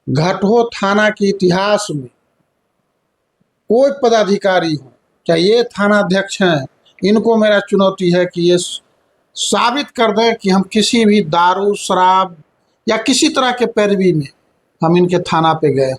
घाटों थाना के इतिहास में कोई पदाधिकारी हो, चाहे ये थानाध्यक्ष हैं, इनको मेरा चुनौती है कि ये साबित कर दें कि हम किसी भी दारू शराब या किसी तरह के पैरवी में हम इनके थाना पे गए।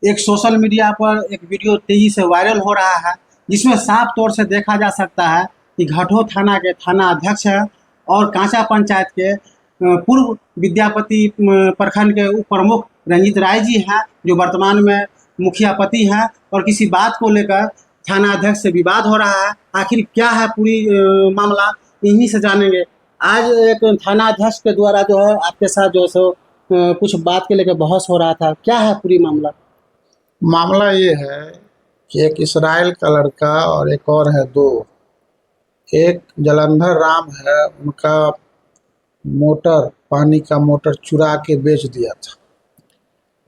एक सोशल मीडिया पर एक वीडियो तेजी से वायरल हो रहा है, जिसमें साफ तौर से देखा जा सकता है कि घाटों थाना के थाना अध्यक्ष है और कांचा पंचायत के पूर्व विद्यापति प्रखंड के उप प्रमुख रंजीत राय जी हैं, जो वर्तमान में मुखिया पति हैं और किसी बात को लेकर थाना अध्यक्ष से विवाद हो रहा है। आखिर क्या है पूरी मामला, इन्हीं से जानेंगे। आज एक थाना अध्यक्ष के द्वारा जो है आपके साथ जो है सो कुछ बात के लेकर बहस हो रहा था, क्या है पूरी मामला? मामला ये है कि एक इसराइल का लड़का और एक और है, दो। एक जलंधर राम है, उनका मोटर, पानी का मोटर चुरा के बेच दिया था।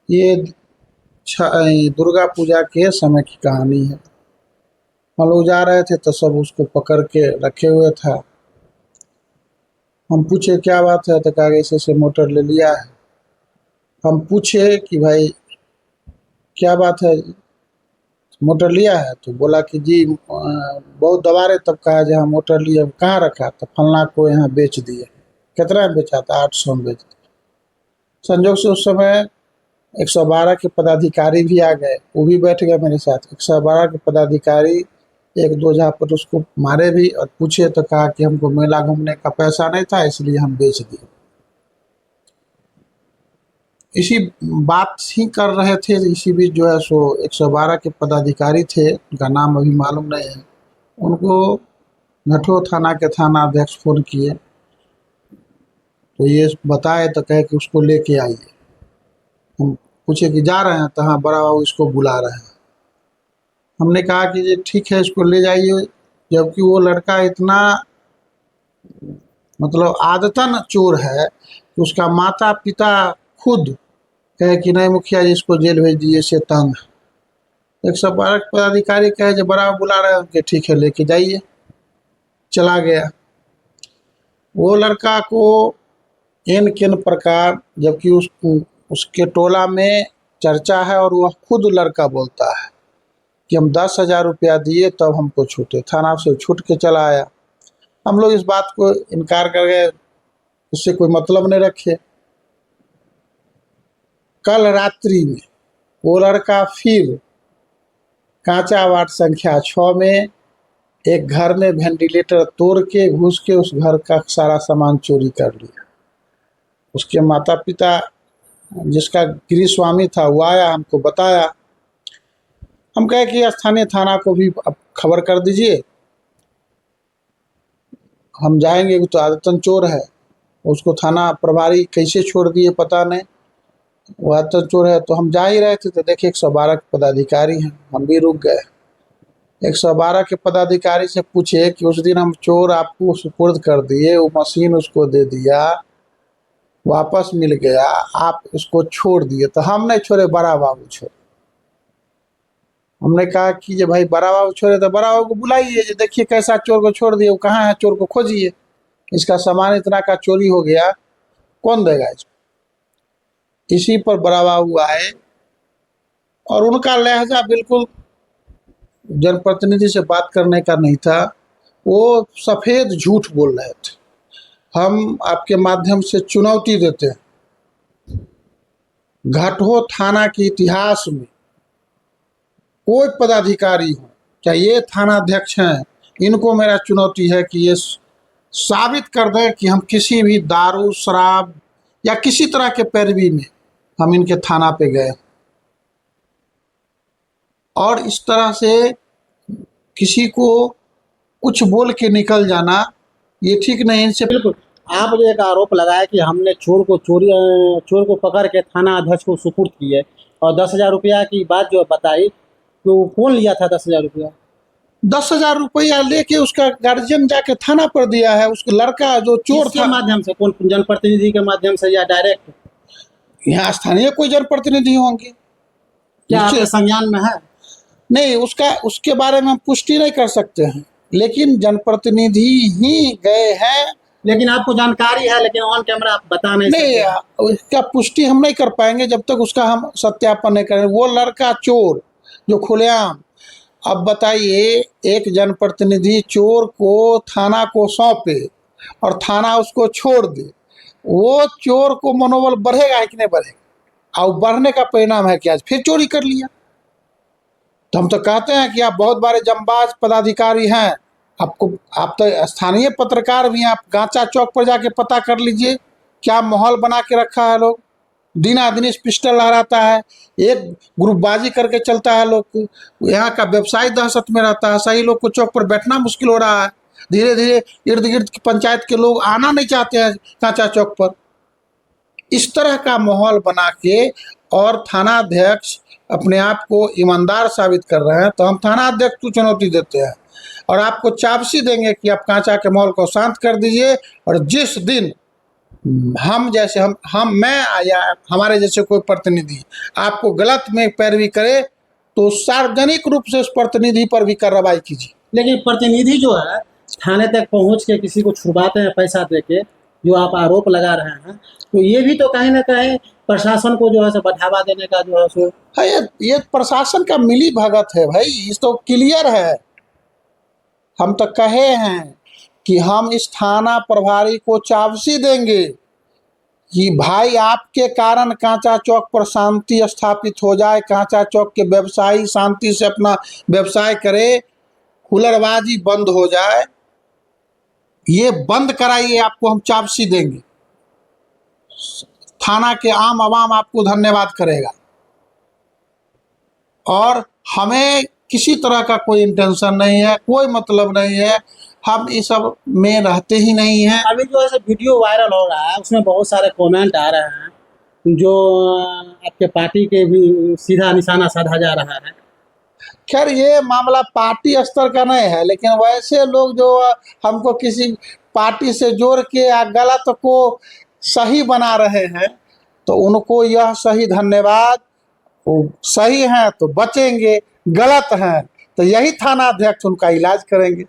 ये दुर्गा पूजा के समय की कहानी है। हम लोग जा रहे थे तो सब उसको पकड़ के रखे हुए था। हम पूछे क्या बात है, तो कहा ऐसे मोटर ले लिया है। हम पूछे कि भाई क्या बात है, मोटर लिया है? तो बोला कि जी बहुत दबारे, तब कहा जी हाँ मोटर लिया। कहाँ रखा? तो फलना को यहाँ बेच दिए। कितना बेचा था? 800 में बेच दिया। संजोग से उस समय 112 के पदाधिकारी भी आ गए, वो भी बैठ गए मेरे साथ। 112 के पदाधिकारी एक दो जहाँ पर उसको मारे भी और पूछे तो कहा कि हमको मेला घूमने का पैसा नहीं था, इसलिए हम बेच दिए। इसी बात ही कर रहे थे, इसी बीच जो है सो 112 के पदाधिकारी थे, उनका नाम अभी मालूम नहीं है, उनको घाटों थाना के थाना अध्यक्ष फ़ोन किए तो ये बताए तो कहे कि उसको लेके आइए। हम पूछे कि जा रहे हैं? तो हाँ बड़ा बाबू इसको बुला रहे हैं। हमने कहा कि ये ठीक है, इसको ले जाइए। जबकि वो लड़का इतना मतलब आदतन चोर है कि उसका माता पिता खुद कहे कि नहीं मुखिया जी इसको जेल भेज दिए, से तंग। 112 पदाधिकारी कहे जो बड़ा बुला रहे हैं, कि ठीक है लेके जाइए। चला गया। वो लड़का को इन किन प्रकार, जबकि उसके टोला में चर्चा है और वह खुद लड़का बोलता है कि हम 10,000 रुपया दिए तब हमको छूटे, थाना से छूट के चला आया। हम लोग इस बात को इनकार कर गए, उससे कोई मतलब नहीं रखे। कल रात्रि में वो लड़का फिर कांचा वार्ड संख्या 6 में एक घर में वेंटिलेटर तोड़ के घुस के उस घर का सारा सामान चोरी कर लिया। उसके माता पिता, जिसका गृह स्वामी था, वो आया, हमको बताया। हम कहे कि स्थानीय थाना को भी अब खबर कर दीजिए, हम जाएंगे। तो आदतन चोर है, उसको थाना प्रभारी कैसे छोड़ दिए पता नहीं, वो आदतन चोर है। तो हम जा ही रहे थे तो देखे 112 के पदाधिकारी हैं, हम भी रुक गए। 112 के पदाधिकारी से पूछे कि उस दिन हम चोर आपको सुपुर्द कर दिए, वो मशीन उसको दे दिया, वापस मिल गया, आप इसको छोड़ दिए। तो हम नहीं छोड़े, बड़ा बाबू छोड़े। हमने कहा कि ये भाई बड़ा बाबू छोड़े तो बड़ा बाबू को बुलाइए, ये देखिए कैसा चोर को छोड़ दिए, वो कहाँ है, चोर को खोजिए, इसका सामान इतना का चोरी हो गया, कौन देगा इसको। इसी पर बड़ा बाबू आए और उनका लहजा बिल्कुल जनप्रतिनिधि से बात करने का नहीं था, वो सफ़ेद झूठ बोल रहे थे। हम आपके माध्यम से चुनौती देते हैं, घाटों थाना के इतिहास में कोई पदाधिकारी हो, चाहे ये थानाध्यक्ष हैं, इनको मेरा चुनौती है कि ये साबित कर दें कि हम किसी भी दारू शराब या किसी तरह के पैरवी में हम इनके थाना पे गए। और इस तरह से किसी को कुछ बोल के निकल जाना ये ठीक नहीं। इनसे बिल्कुल, आप जो एक आरोप लगाया कि हमने चोर को पकड़ के थाना अध्यक्ष को सुपुर्द किए और 10,000 रुपया की बात जो बताई, तो कौन लिया था 10,000 रुपया? 10,000 रुपया लेके उसका गार्जियन जाके थाना पर दिया है। उसका लड़का जो चोर था, माध्यम से, कौन जनप्रतिनिधि के माध्यम से या डायरेक्ट? यहाँ स्थानीय कोई जनप्रतिनिधि होंगे। क्या आपके संज्ञान में है? नहीं, उसके बारे में हम पुष्टि नहीं कर सकते हैं, लेकिन जनप्रतिनिधि ही गए हैं लेकिन आपको जानकारी है, लेकिन ऑन कैमरा आप बता नहीं नहीं, सकते। उसका पुष्टि हम नहीं कर पाएंगे जब तक उसका हम सत्यापन नहीं करें। वो लड़का चोर जो खुलेआम, अब बताइए, एक जनप्रतिनिधि चोर को थाना को सौंपे और थाना उसको छोड़ दे, वो चोर को मनोबल बढ़ेगा कि नहीं बढ़ेगा? और बढ़ने का परिणाम है कि आज फिर चोरी कर लिया। तो हम तो कहते हैं कि आप बहुत बड़े जंबाज पदाधिकारी हैं, आपको, आप तो स्थानीय पत्रकार भी हैं, आप गांचा चौक पर जाके पता कर लीजिए क्या माहौल बना के रखा है लोग। दिनादिनिश पिस्टल लहराता है, एक ग्रुपबाजी करके चलता है लोग को। यहाँ का व्यवसाय दहशत में रहता है, सही लोग को चौक पर बैठना मुश्किल हो रहा है। धीरे धीरे इर्द गिर्द की पंचायत के लोग आना नहीं चाहते हैं कांचा चौक पर। इस तरह का माहौल बना के और थानाध्यक्ष अपने आप को ईमानदार साबित कर रहे हैं, तो हम थानाध्यक्ष को चुनौती देते हैं और आपको चाबसी देंगे कि आप कांचा के माहौल को शांत कर दीजिए। और जिस दिन हम जैसे मैं या हमारे जैसे कोई प्रतिनिधि आपको गलत में पैरवी करे तो सार्वजनिक रूप से उस प्रतिनिधि पर भी कार्रवाई कीजिए। लेकिन प्रतिनिधि जो है थाने तक पहुंच के किसी को छुड़वाते हैं पैसा देके, जो आप आरोप लगा रहे हैं, तो ये भी तो कहीं ना कहीं प्रशासन को जो है सो बढ़ावा देने का जो है सो है। ये प्रशासन का मिली भगत है भाई, इस तो क्लियर है। हम तो कहे हैं कि हम इस थाना प्रभारी को चाबसी देंगे कि भाई आपके कारण कांचा चौक पर शांति स्थापित हो जाए, कांचा चौक के व्यवसायी शांति से अपना व्यवसाय करे, हुलड़बाजी बंद हो जाए, ये बंद कराइए, आपको हम चाबसी देंगे। थाना के आम आवाम आपको धन्यवाद करेगा और हमें किसी तरह का कोई इंटेंशन नहीं है, कोई मतलब नहीं है, हम इस सब में रहते ही नहीं हैं। अभी जो है वीडियो वायरल हो रहा है, उसमें बहुत सारे कमेंट आ रहे हैं जो आपके पार्टी के भी सीधा निशाना साधा जा रहा है। खैर ये मामला पार्टी स्तर का नहीं है, लेकिन वैसे लोग जो हमको किसी पार्टी से जोड़ के या गलत को सही बना रहे हैं, तो उनको यह सही धन्यवाद। वो सही हैं तो बचेंगे, गलत हैं तो यही थाना अध्यक्ष उनका इलाज करेंगे।